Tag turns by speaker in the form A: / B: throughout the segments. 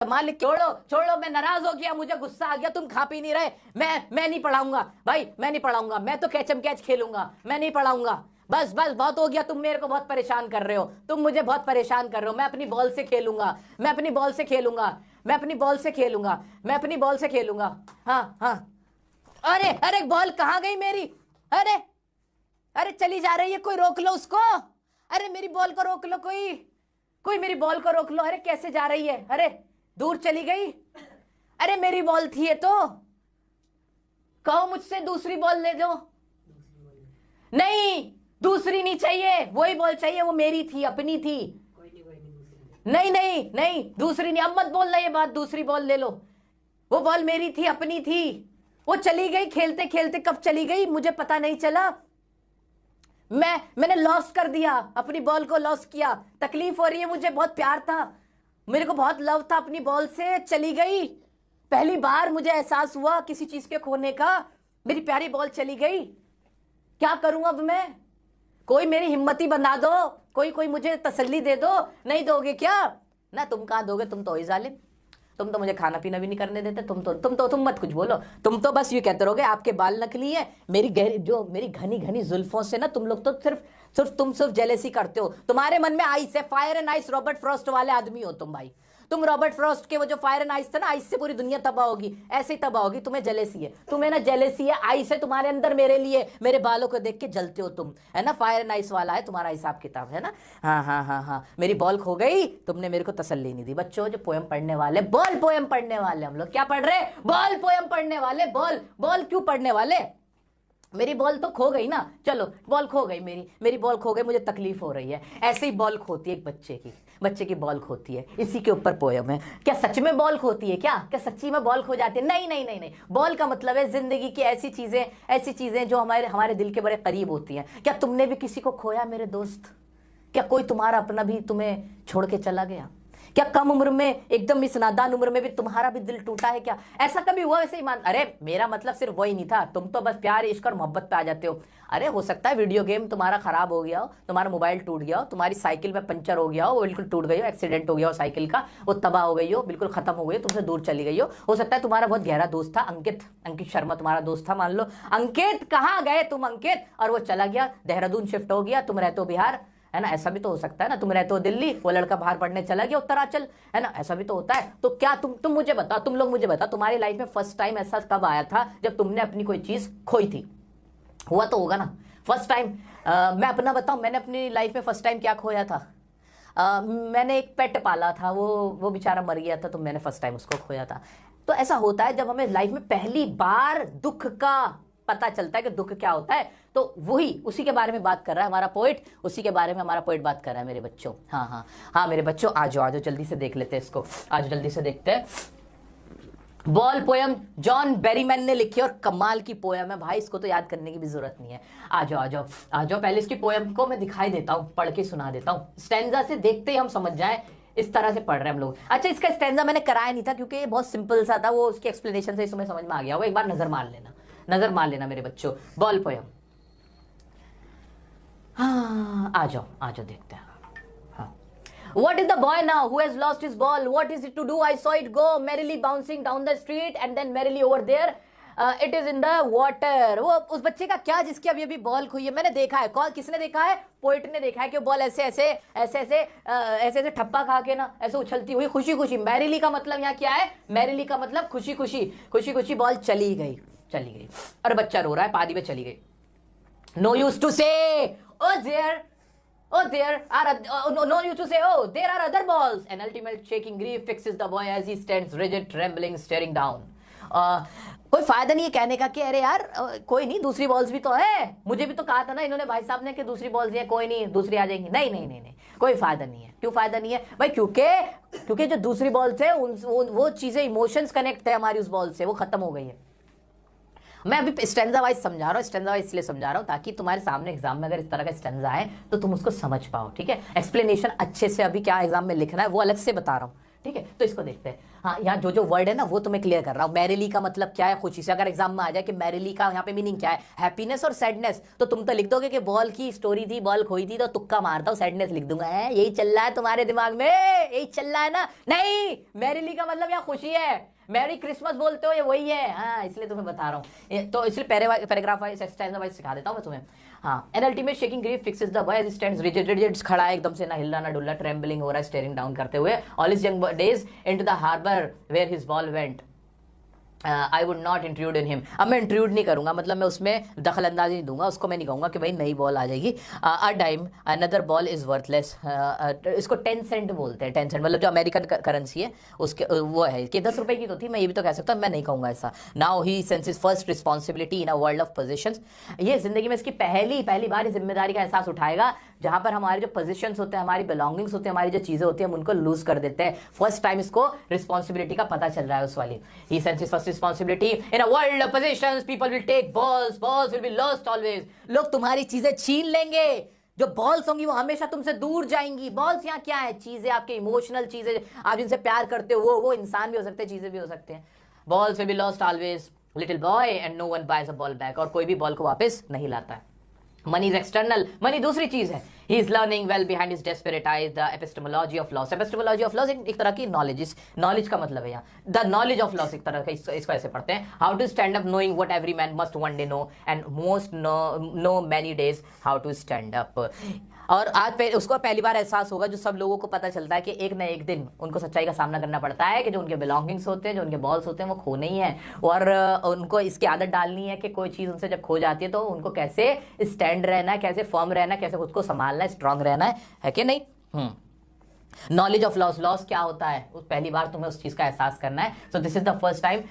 A: कमाल, छोड़ो छोड़ो, मैं नाराज हो गया, मुझे गुस्सा आ गया, तुम खा पी नहीं रहे, मैं नहीं पढ़ाऊंगा भाई, मैं नहीं पढ़ाऊंगा, मैं तो कैचम कैच खेलूंगा, मैं नहीं पढ़ाऊंगा, बस बस बहुत हो गया, तुम मेरे को बहुत परेशान कर रहे हो, तुम मुझे बहुत परेशान कर रहे हो, मैं अपनी बॉल से खेलूंगा, मैं अपनी बॉल से खेलूंगा, मैं अपनी बॉल से खेलूंगा, मैं अपनी बॉल से खेलूंगा। हाँ हाँ, अरे अरे बॉल कहाँ गई मेरी, अरे अरे चली जा रही है, कोई रोक लो उसको, अरे मेरी बॉल को रोक लो, कोई कोई मेरी बॉल को रोक लो, अरे कैसे जा रही है, अरे दूर चली गई, अरे मेरी बॉल थी ये तो, कहो मुझसे दूसरी बॉल ले दो, नहीं दूसरी नहीं चाहिए, वही बॉल चाहिए, वो मेरी थी, अपनी थी, नहीं नहीं नहीं दूसरी नहीं, अब मत बोलना ये बात, दूसरी बॉल ले लो, वो बॉल मेरी थी, अपनी थी, वो चली गई, खेलते खेलते कब चली गई मुझे पता नहीं चला, मैंने लॉस कर दिया, अपनी बॉल को लॉस किया, तकलीफ हो रही है मुझे, बहुत प्यार था, मेरे को बहुत लव था अपनी बॉल से, चली गई, पहली बार मुझे एहसास हुआ किसी चीज के खोने का, मेरी प्यारी बॉल चली गई, क्या करूं अब मैं, कोई मेरी हिम्मती बना दो, कोई मुझे तसल्ली दे दो, नहीं दोगे क्या, ना तुम कहां दोगे, तुम तो जालिम, तुम तो मुझे खाना पीना भी नहीं करने देते, तुम मत कुछ बोलो, तुम तो बस ये कहते रहोगे आपके बाल नकली है, मेरी घनी घनी जुल्फों से ना तुम लोग तो सिर्फ जेलेसी करते हो, तुम्हारे मन में आइस है, fire and ice Robert Frost वाले आदमी हो तुम भाई, तुम रॉबर्ट फ्रॉस्ट के वो जो फायर एंड आइस था ना, आइस से पूरी दुनिया तबाह होगी, ऐसे ही तबाह होगी, तुम्हें जेलेसी है, तुम्हें ना जेलेसी है, आइस है तुम्हारे अंदर मेरे लिए, मेरे बालों को देख के जलते हो तुम, है ना, फायर एंड आइस वाला है तुम्हारा हिसाब किताब, है ना, हाँ हाँ हाँ हाँ, मेरी बॉल खो गई, तुमने मेरे को तसल्ली नहीं दी, बच्चों जो पोएम पढ़ने वाले, बॉल पोएम पढ़ने वाले, हम लोग क्या पढ़ रहे, बॉल पोएम पढ़ने वाले, बॉल क्यों पढ़ने वाले, मेरी बॉल तो खो गई ना, चलो बॉल खो गई, मेरी बॉल खो गई, मुझे तकलीफ हो रही है, ऐसे ही बॉल खोती है एक बच्चे की बॉल खोती है, इसी के ऊपर पोयम है, क्या सच में बॉल खोती है, क्या सच्ची में बॉल खो जाती है, नहीं नहीं नहीं नहीं, बॉल का मतलब है जिंदगी की ऐसी चीजें जो हमारे दिल के बड़े करीब होती हैं, क्या तुमने भी किसी को खोया मेरे दोस्त, क्या कोई तुम्हारा अपना भी तुम्हें छोड़ के चला गया, क्या कम उम्र में, एकदम इस नादान उम्र में भी तुम्हारा भी दिल टूटा है क्या, ऐसा कभी हुआ, वैसे ही मान, अरे मेरा मतलब सिर्फ वही नहीं था, तुम तो बस प्यार इश्क और मोहब्बत पे आ जाते हो, अरे हो सकता है वीडियो गेम तुम्हारा खराब हो गया हो, तुम्हारा मोबाइल टूट गया हो, तुम्हारी साइकिल में पंचर हो गया हो, वो बिल्कुल टूट गई हो, एक्सीडेंट हो गया हो साइकिल का, वो तबाह हो गई हो, बिल्कुल खत्म हो गई हो, तुमसे दूर चली गई हो सकता है तुम्हारा बहुत गहरा दोस्त था अंकित शर्मा तुम्हारा दोस्त था, मान लो अंकित, कहाँ गए तुम अंकित, और वो चला गया, देहरादून शिफ्ट हो गया, तुम रहते हो बिहार, है ना, ऐसा भी तो हो सकता है ना, तुम रहते हो दिल्ली, वो लड़का बाहर पढ़ने चला गया उत्तरांचल, है ना, ऐसा भी तो होता है, तो क्या तुम मुझे बताओ, तुम लोग मुझे बताओ, तुम्हारी लाइफ में फर्स्ट टाइम ऐसा कब आया था जब तुमने अपनी कोई चीज खोई थी, हुआ तो होगा ना फर्स्ट टाइम, मैं अपना बताऊं, मैंने अपनी लाइफ में फर्स्ट टाइम क्या खोया था, मैंने एक पेट पाला था, वो बेचारा मर गया था, तो मैंने फर्स्ट टाइम उसको खोया था, तो ऐसा होता है जब हमें लाइफ में पहली बार दुख का पता चलता है कि दुख क्या होता है, तो उसी के बारे में बात कर रहा है हमारा पोइट, उसी के बारे में हमारा पोइट बात कर रहा है मेरे बच्चों, हाँ हाँ हाँ मेरे बच्चों, आ जाओ जल्दी से देख लेते हैं इसको, आज जल्दी से देखते हैं, बॉल पोयम जॉन बेरीमैन ने लिखी और कमाल की पोयम है भाई, इसको तो याद करने की भी जरूरत नहीं है, आ जाओ पहले इसकी पोयम को मैं दिखाई देता हूँ, पढ़ के सुना देता हूँ, स्टैंजा से देखते ही हम समझ जाए, इस तरह से पढ़ रहे हैं हम लोग, अच्छा इसका स्टैंजा मैंने कराया नहीं था क्योंकि ये बहुत सिंपल सा था, वो उसके एक्सप्लेनेशन से इसमें समझ में आ गया, वो एक बार नजर मार लेना मेरे बच्चों, बॉल पोयम, हाँ आ जाओ देखते हैं, What is the boy now who has lost his ball? What is it to do? I saw it go merrily bouncing down the street and then merrily over there. It is in the water. वो उस बच्चे का क्या जिसकी अभी ball खोई है, मैंने देखा है, कौन किसने देखा है, पोइट ने देखा है कि बॉल ऐसे ठप्पा खा के ना ऐसे उछलती हुई खुशी खुशी, मैरिली का मतलब यहाँ क्या है, मैरिली का मतलब खुशी खुशी बॉल चली गई और बच्चा रो रहा है, पादी में चली गई, no use to say oh there are no use to say oh there are other balls, an ultimate shaking grief fixes the boy as he stands rigid trembling staring down, कोई फायदा नहीं है कहने का कि अरे यार कोई नहीं, दूसरी बॉल्स भी तो है, मुझे भी तो कहा था ना इन्होंने भाई साहब ने कि दूसरी बॉल्स है, कोई नहीं दूसरी आ जाएंगी, नहीं कोई फायदा नहीं है, क्यों फायदा नहीं है भाई, क्योंकि जो दूसरी बॉल्स है वो चीजें इमोशंस कनेक्ट है हमारी उस बॉल से, वो खत्म हो गई है, मैं अभी स्टैंजा वाइज समझा रहा हूँ, स्टैंजा वाइज इसलिए समझा रहा हूँ ताकि तुम्हारे सामने एग्जाम में अगर इस तरह का स्टैंजा आए तो तुम उसको समझ पाओ, ठीक है, एक्सप्लेनेशन अच्छे से अभी क्या एग्जाम में लिखना है वो अलग से बता रहा हूँ, ठीक है, तो इसको देखते हैं। हाँ, यहाँ जो जो वर्ड है ना वो तो मैं क्लियर कर रहा हूँ। मैरिली का मतलब क्या है, खुशी से। अगर एग्जाम में आ जाए कि मैरिली का यहाँ पे मीनिंग क्या है, हैप्पीनेस और सैडनेस, तो तुम तो लिख दोगे कि बॉल की स्टोरी थी, बॉल खोई थी, तो तुक्का मारता हूँ सैडनेस लिख दूंगा। है यही चल रहा है तुम्हारे दिमाग में, यही चल रहा है ना? नहीं, मैरिली का मतलब यहाँ खुशी है। मैरी क्रिसमस बोलते हो, ये वही है। हाँ, इसलिए तुम्हें बता रहा हूँ, तो इसलिए पैराग्राफ वाइज एक्सटेंशन वाइज सिखा देता हूँ मैं तुम्हें। हाँ, an ultimate shaking grief fixes the boy as stands rigid, खड़ा है एकदम से, ना हिलना ना डुलना, ट्रेम्बलिंग हो रहा है, स्टेयरिंग डाउन करते हुए। All his young days into the harbour where his ball went, I would not intrude in him. अब मैं इंट्रूड नहीं करूंगा, मतलब मैं उसमें दखल अंदाजी नहीं दूंगा, उसको मैं नहीं कहूंगा कि भाई नई बॉल आ जाएगी। A dime another ball is worthless, इसको 10 सेंट बोलते हैं। 10 सेंट मतलब जो अमेरिकन करेंसी है उसके वो है कि 10 रुपए की तो थी, मैं ये भी तो कह सकता हूँ, मैं नहीं कहूंगा ऐसा। Now he senses first responsibility in a world of positions, ये जिंदगी में इसकी पहली बार जिम्मेदारी का एहसास उठाएगा, जहां पर हमारे जो पोजीशंस होते हैं, हमारी बिलोंगिंग्स होते हैं, हमारी जो चीजें होती हैं, हम उनको लूज कर देते हैं। फर्स्ट टाइम इसको रिस्पॉन्सिबिलिटी का पता चल रहा है उस वाली। He senses first responsibility in a world of positions, people will take balls, balls will be lost always. लोग तुम्हारी चीजें छीन लेंगे, जो बॉल्स होंगी वो हमेशा तुमसे दूर जाएंगी। बॉल्स यहाँ क्या है, चीजें, आपके इमोशनल चीजें, आप जिनसे प्यार करते हो, वो इंसान भी हो सकते हैं, चीजें भी हो सकते हैं। Balls will be lost always, little boy and no one buys a ball back, और कोई भी बॉल को वापस नहीं लाता है। मनी इज एक्सटर्नल, मनी दूसरी चीज है। He is learning well behind his desperate eyes the epistemology of loss. Epistemology of loss एक तरह की नॉलेज का मतलब है यहाँ the knowledge of loss, एक तरह का इसको ऐसे पढ़ते हैं। How to stand up knowing what every man must one day know and most know many days how to stand up. और आज उसको पहली बार एहसास होगा, जो सब लोगों को पता चलता है कि एक ना एक दिन उनको सच्चाई का सामना करना पड़ता है कि जो उनके बिलोंगिंग्स होते हैं, जो उनके बॉल्स होते हैं, वो खोने ही है। और उनको इसकी आदत डालनी है कि कोई चीज़ उनसे जब खो जाती है तो उनको कैसे स्टैंड रहना है, कैसे फर्म रहना है, कैसे खुद को संभालना है, स्ट्रांग रहना है कि नहीं। नॉलेज ऑफ लॉस, लॉस क्या होता है, उस पहली बार तुम्हें उस चीज का एहसास करना है। So this is the first time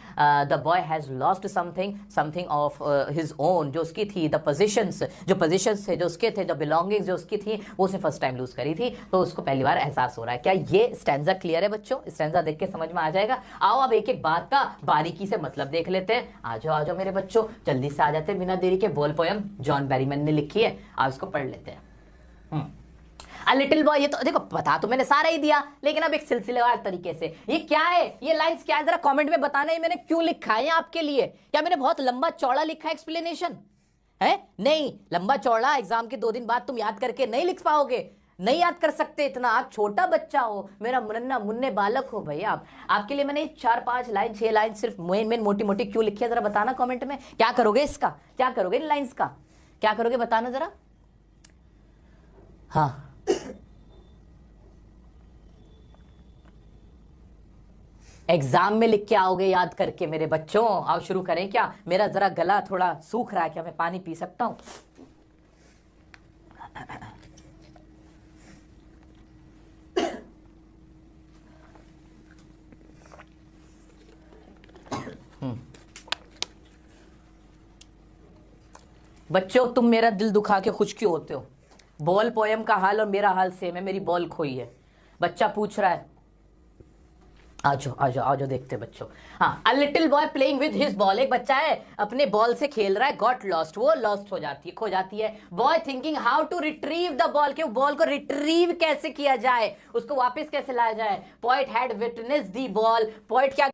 A: the boy has lost something of his own, जो उसकी थी, द पोजीशंस थे जो उसके थे, द बिलोंगिंग्स जो उसकी थी, वो उसने फर्स्ट टाइम लूज करी थी, तो उसको पहली बार एहसास हो रहा है। क्या ये स्टैंजा क्लियर है बच्चों? स्टैंजा देख के समझ में आ जाएगा। आओ अब एक एक बात का बारीकी से मतलब देख लेते हैं। आ जाओ मेरे बच्चों, जल्दी से आ जाते हैं बिना देरी के। बॉल पोयम जॉन बैरीमैन ने लिखी है, आप इसको पढ़ लेते हैं। अ लिटिल बॉय, ये तो देखो बता तो मैंने सारा ही दिया, लेकिन अब एक सिलसिलेवार तरीके से ये क्या है, ये लाइंस क्या है, जरा कमेंट में बताना है मैंने क्यों लिखा है आपके लिए। क्या मैंने बहुत लंबा चौड़ा लिखा है एक्सप्लेनेशन है? नहीं, लंबा चौड़ा एग्जाम के 2 दिन बाद तुम याद करके नहीं लिख पाओगे, नहीं याद कर सकते इतना। आप छोटा बच्चा हो, मेरा मुन्ना मुन्ने बालक हो भाई आप। आपके लिए मैंने 4-5 लाइन 6 लाइन सिर्फ मेन मोटी मोटी क्यों लिखी है, जरा बताना कमेंट में। क्या करोगे इसका, क्या करोगे इन लाइंस का, क्या करोगे बताना जरा। हाँ, एग्जाम में लिख के आओगे याद करके मेरे बच्चों। आओ शुरू करें क्या? मेरा जरा गला थोड़ा सूख रहा है, क्या मैं पानी पी सकता हूं? बच्चों, तुम मेरा दिल दुखा के खुश क्यों होते हो? बॉल पोयम का हाल और मेरा हाल सेम है, मेरी बॉल खोई है। बच्चा पूछ रहा है, आ जाओ देखते बच्चों। हाँ, a little boy playing with his ball, एक बच्चा है अपने बॉल से खेल रहा है, गॉट लॉस्ट, वो लॉस्ट हो जाती है, खो जाती है। Boy thinking how to retrieve the ball, कि बॉल को रिट्रीव कैसे किया जाए, उसको वापस कैसे लाया जाए। Point had witness the ball, point क्या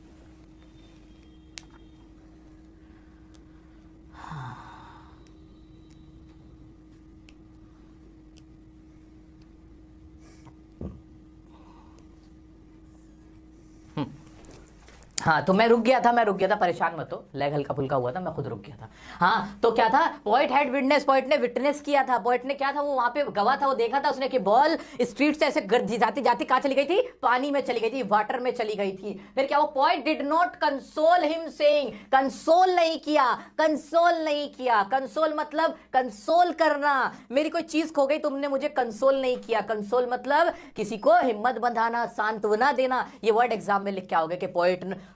A: हाँ, तो मैं रुक गया था, परेशान मत हो, लेग हल्का फुल्का हुआ था, मैं खुद रुक गया था। हाँ, तो क्या था, पॉइंट हैड विटनेस, पॉइंट ने विटनेस किया था। पॉइंट ने क्या था, वो वहां पे गवाह था, वो देखा था उसने कि बॉल स्ट्रीट से ऐसे जाती जाती कहां चली गई थी, पानी में चली गई थी, वाटर में चली गई थी। फिर क्या, वो point did not console him saying, console नहीं किया। कंसोल मतलब कंसोल करना, मेरी कोई चीज खो गई, तुमने मुझे कंसोल नहीं किया। कंसोल मतलब किसी को हिम्मत बंधाना, सांत्वना देना। ये वर्ड एग्जाम में लिख के आओगे कि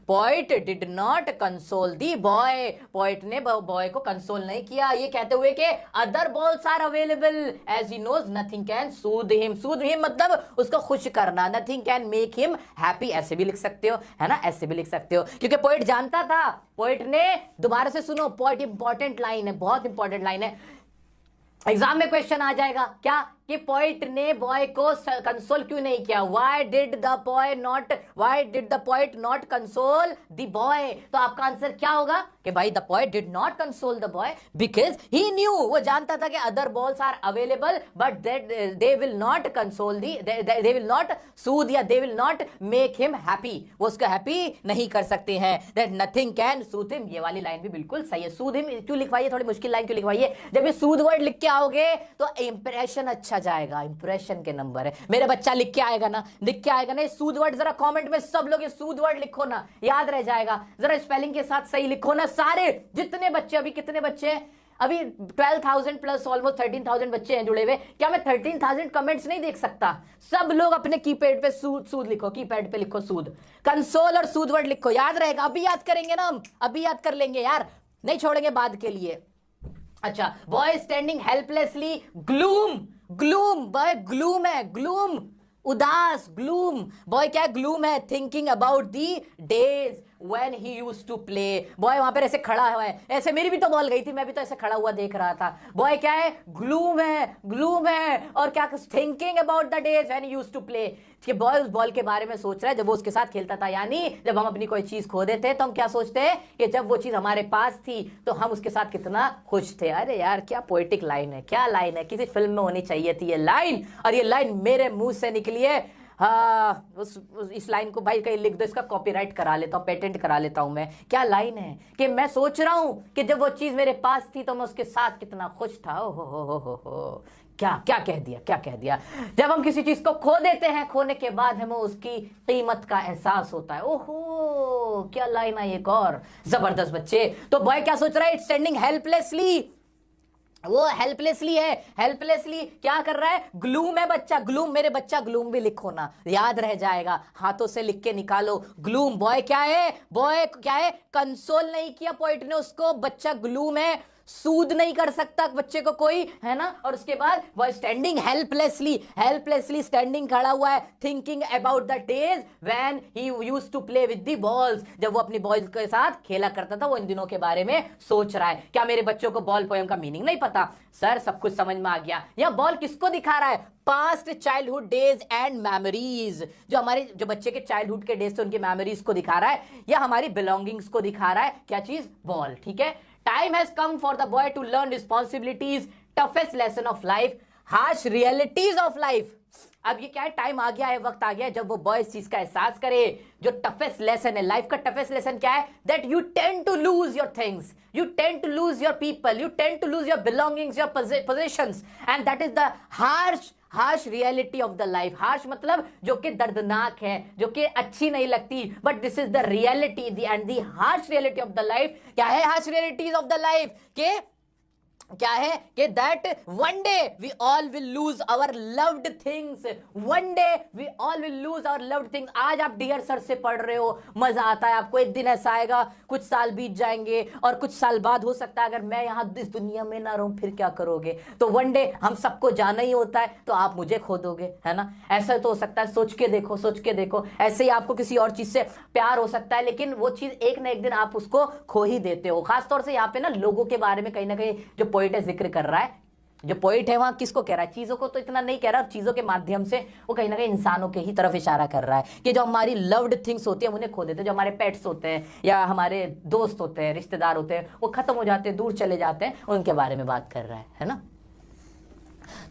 A: point did not console the boy, point ने बॉय को कंसोल नहीं किया, ये कहते हुए कि other balls are available as he knows nothing can soothe him. Soothe him मतलब उसको खुश करना, nothing can make him happy, ऐसे भी लिख सकते हो, है ना, ऐसे भी लिख सकते हो, क्योंकि पॉइंट जानता था। पॉइंट ने, दोबारा से सुनो, पॉइंट इंपॉर्टेंट लाइन है, बहुत इंपॉर्टेंट लाइन है, एग्जाम में क्वेश्चन आ जाएगा। क्या कि पोइट ने बॉय को कंसोल क्यों नहीं किया? Why did the poet not console the boy? तो आपका आंसर क्या होगा कि भाई the poet did not console the boy because he knew, वो जानता था कि other balls are available but they will not console they will not soothe या they will not make him happy, वो उसको हैप्पी नहीं कर सकते हैं। That nothing can soothe him, ये वाली लाइन भी बिल्कुल सही है। सूद हिम क्यों लिखवाइए, थोड़ी मुश्किल लाइन क्यों लिखवाइए? जब ये सूद वर्ड लिख के आओगे तो इंप्रेशन अच्छा जाएगा, इंप्रेशन के नंबर है। मेरा बच्चा लिख के आएगा ना, ये सूद वर्ड जरा कमेंट में सब लोग ये सूद वर्ड लिखो ना, याद रह जाएगा। जरा स्पेलिंग के साथ सही लिखो ना सारे, जितने बच्चे, अभी कितने बच्चे हैं? अभी 12,000 प्लस ऑलमोस्ट 13,000 बच्चे हैं जुड़े हुए। क्या मैं 13,000 कमेंट्स नहीं देख सकता? सब लोग अपने कीपैड पे सूद लिखो, कीपैड पे लिखो सूद, कंसोल और सूद वर्ड लिखो, याद रहेगा। अभी याद करेंगे ना हम, अभी याद कर लेंगे यार, नहीं छोड़ेंगे बाद के लिए। अच्छा, boy standing helplessly, gloom, boy gloom है, ग्लूम उदास, ग्लूम बॉय क्या है? ग्लूम है। Thinking about the days when he used to play, boy वहां पर ऐसे खड़ा हुआ है, ऐसे मेरी भी तो बॉल गई थी, मैं भी तो ऐसे खड़ा हुआ देख रहा था। बॉय क्या है? ग्लूम है और क्या? Thinking about the days when he used to play, कि बॉय उस बॉल के बारे में सोच रहा है जब वो उसके साथ खेलता था। यानी जब हम अपनी कोई चीज खो देते हैं तो हम क्या सोचते हैं कि जब वो चीज हमारे पास थी तो हम उसके साथ कितना खुश थे। अरे यार क्या पोएटिक लाइन है, क्या लाइन है, किसी फिल्म में होनी चाहिए थी ये लाइन, और ये लाइन मेरे मुंह से निकली है। हाँ, इस लाइन को भाई कहीं लिख दो, इसका कॉपीराइट करा लेता हूँ, पेटेंट करा लेता हूँ मैं। क्या लाइन है कि मैं सोच रहा हूँ कि जब वो चीज मेरे पास थी तो मैं उसके साथ कितना खुश था। ओ हो, क्या कह दिया। जब हम किसी चीज को खो देते हैं, खोने के बाद हमें उसकी कीमत का एहसास होता है। ओहो, क्या लाइन है, एक और जबरदस्त बच्चे। तो बॉय क्या सोच रहा है? इट्स स्टैंडिंग हेल्पलेसली, वो हेल्पलेसली है। हेल्पलेसली क्या कर रहा है? ग्लूम है बच्चा, ग्लूम, मेरे बच्चा ग्लूम भी लिखो ना, याद रह जाएगा, हाथों से लिख के निकालो। ग्लूम, बॉय क्या है? कंसोल नहीं किया पोइट ने उसको, बच्चा ग्लूम है, सूद नहीं कर सकता बच्चे को कोई, है ना। और उसके बाद वह स्टैंडिंग हेल्पलेसली स्टैंडिंग खड़ा हुआ है। Thinking about the days when he used to play with the balls, जब वो अपनी बॉल्स के साथ खेला करता था, वो इन दिनों के बारे में सोच रहा है। क्या मेरे बच्चों को बॉल पोएम का मीनिंग नहीं पता? सर सब कुछ समझ में आ गया। यह बॉल किसको दिखा रहा है? Past childhood days and memories, जो बच्चे के चाइल्डहुड के डेज थे उनकी मेमोरीज को दिखा रहा है, या हमारी बिलोंगिंग्स को दिखा रहा है। क्या चीज? बॉल, ठीक है। Time has come for the boy to learn responsibilities, toughest lesson of life, harsh realities of life. अब ये क्या है? टाइम आ गया है, वक्त आ गया है जब वो बॉय इस चीज का एहसास करे। जो टफेस्ट लेसन है लाइफ का, टफेस्ट लेसन क्या है? That you tend to lose your things, you tend to lose your people, you tend to lose your belongings, your positions, and that is the harsh reality of the life. Harsh मतलब जो कि दर्दनाक है, जो कि अच्छी नहीं लगती, but this is the reality and the harsh reality of the life. क्या है harsh realities of the life? के क्या है कि that one day we all will lose our loved things, one day we all will lose our loved things. आज आप dear sir से पढ़ रहे हो, मजा आता है आपको, एक दिन ऐसा आएगा, कुछ साल बीत जाएंगे और कुछ साल बाद हो सकता है अगर मैं यहां इस दुनिया में ना रहूं फिर क्या करोगे? तो वन डे हम सबको जाना ही होता है, तो आप मुझे खो दोगे, है ना। ऐसा तो हो सकता है, सोच के देखो। ऐसे ही आपको किसी और चीज से प्यार हो सकता है, लेकिन वो चीज एक ना एक दिन आप उसको खो ही देते हो। खासतौर से यहाँ पे ना लोगों के बारे में कहीं ना कहीं जो पोइट है जिक्र कर रहा है। जो पोइट है वहां किसको कह रहा है? चीजों को तो इतना नहीं कह रहा, चीजों के माध्यम से वो कहीं ना कहीं इंसानों के ही तरफ इशारा कर रहा है कि जो हमारी लव्ड थिंग्स होती है हम उन्हें खो देते हैं। जो हमारे पेट्स होते हैं या हमारे दोस्त होते हैं, रिश्तेदार होते हैं, वो खत्म हो जाते हैं, दूर चले जाते हैं, उनके बारे में बात कर रहा है ना।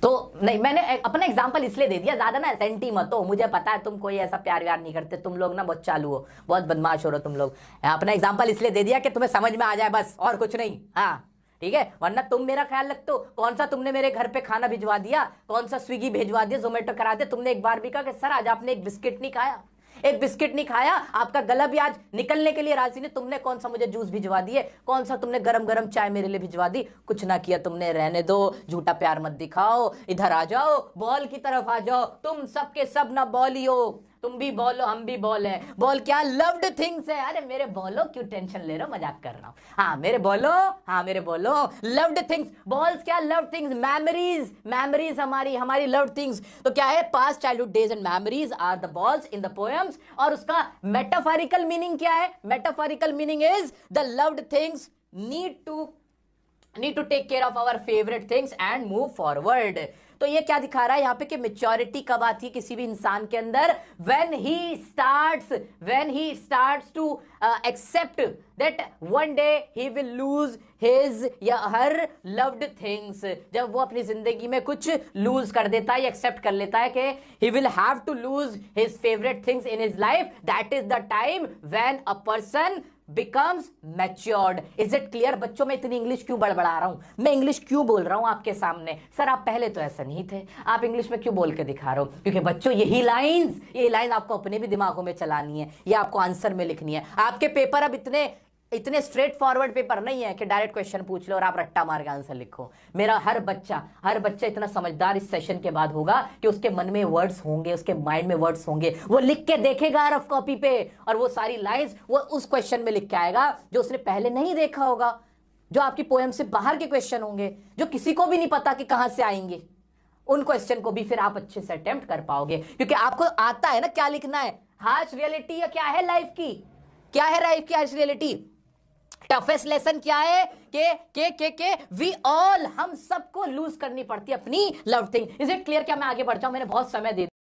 A: तो नहीं, मैंने अपना एग्जांपल इसलिए दे दिया, ज्यादा ना सेंटी मत हो, मुझे पता है तुम कोई ऐसा प्यार व्यार नहीं करते, तुम लोग ना बहुत चालू हो, बहुत बदमाश हो रहे हो तुम लोग। अपना एग्जांपल इसलिए दे दिया कि तुम्हें समझ में आ जाए बस, और कुछ नहीं। हाँ ठीक है, वरना तुम मेरा ख्याल रखते हो। कौन सा तुमने मेरे घर पे खाना भिजवा दिया, कौन सा स्विगी भिजवा दिया, जोमेटो करा दिया? तुमने एक बार भी कहा कि सर आज आपने एक बिस्किट नहीं खाया, एक बिस्किट नहीं खाया, आपका गला भी आज निकलने के लिए राजी नहीं, तुमने कौन सा मुझे जूस भिजवा दिए, कौन सा तुमने गरम गरम चाय मेरे लिए भिजवा दी? कुछ ना किया तुमने। रहने दो, झूठा प्यार मत दिखाओ, इधर आ जाओ, बॉल की तरफ आ जाओ। तुम सबके सब ना बॉल ही हो, तुम भी बॉल हो, हम भी बॉल है। बॉल क्या? लव्ड थिंग्स है। अरे मेरे बॉलो, क्यों टेंशन ले रहे हो, मजाक कर रहा हूं। हाँ मेरे बोलो, लव्ड थिंग्स। बॉल्स क्या? लव्ड थिंग्स, मेमोरीज हमारी लव्ड थिंग्स। तो क्या है? Past childhood days and memories are the balls in the poems. और उसका मेटाफोरिकल मीनिंग क्या है? Metaphorical meaning is the loved things need to take care of our favourite things and move forward. तो ये क्या दिखा रहा है यहाँ पे कि मेच्योरिटी कब आती है किसी भी इंसान के अंदर? When he starts to accept that one day he will lose his या हर लव्ड थिंग्स। जब वो अपनी जिंदगी में कुछ लूज कर देता है, एक्सेप्ट कर लेता है कि he will have to lose his favorite things in his life, that is the time when a person becomes matured. Is it clear? बच्चों में इतनी इंग्लिश क्यों बड़बड़ा रहा हूं मैं? इंग्लिश क्यों बोल रहा हूं आपके सामने? सर आप पहले तो ऐसा नहीं थे, आप इंग्लिश में क्यों बोल के दिखा रहे हो? क्योंकि बच्चों ये लाइंस आपको अपने भी दिमागों में चलानी है, ये आपको आंसर में लिखनी है। आपके पेपर अब इतने स्ट्रेट फॉरवर्ड पेपर नहीं है कि डायरेक्ट क्वेश्चन पूछ लो और आप रट्टा मार के आंसर लिखो। मेरा हर बच्चा इतना समझदार इस सेशन के बाद होगा कि उसके मन में वर्ड्स होंगे, उसके माइंड में वर्ड्स होंगे, वो लिख के देखेगा रफ कॉपी पे और वो सारी लाइंस वो उस क्वेश्चन में लिख के आएगा जो उसने पहले नहीं देखा होगा, जो आपकी पोएम से बाहर के क्वेश्चन होंगे, जो किसी को भी नहीं पता कि कहां से आएंगे। उन क्वेश्चन को भी फिर आप अच्छे से अटेम्प्ट कर पाओगे क्योंकि आपको आता है ना क्या लिखना है। हार्श रियलिटी या क्या है लाइफ की, क्या है लाइफ की हार्श रियलिटी? टफेस्ट लेसन क्या है के वी ऑल, हम सबको लूज करनी पड़ती है अपनी love thing. Is it clear? क्या मैं आगे बढ़ जाऊं? मैंने बहुत समय दे